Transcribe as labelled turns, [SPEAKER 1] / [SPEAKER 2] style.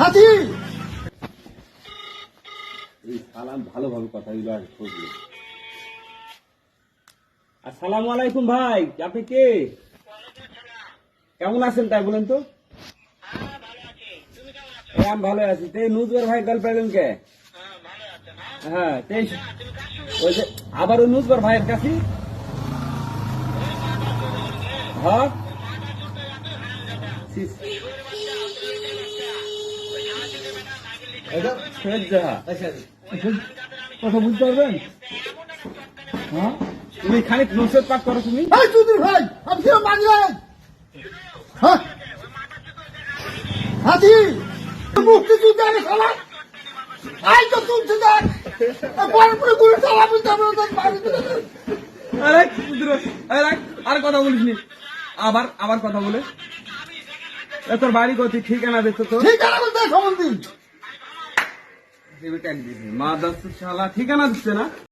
[SPEAKER 1] হাতি
[SPEAKER 2] সালাম ভালোভাবে কথাগুলো আর বুঝলি। আসসালামু আলাইকুম ভাই, আপনি কে? কেমন আছেন তাই বলেন তো? আমি ভালো আছি। নুজবার ভাই কল পেলেন কে? হ্যাঁ, ওই যে আবার ওই নুজবার ভাইয়ের কাছে। হ্যাঁ
[SPEAKER 1] কথা বুঝতে পারবেন?
[SPEAKER 2] হ্যাঁ, তুমি খানিক নসিহত পাঠ করো তুমি।
[SPEAKER 1] চৌধুরী ভাই আপনি মানলেন হাতি মুক্তিযুদ্ধ সালাম আই তো তুলছে দেখ পরে পরে গুলি চালাবি
[SPEAKER 2] আর কথা বলিস নি, আবার আবার কথা বলে তোর বাড়ি কোথায়, ঠিকানা দিত তো?
[SPEAKER 1] ঠিকানা বলতে খবর দিন
[SPEAKER 2] মা দাস শালা ঠিকানা দিচ্ছে না।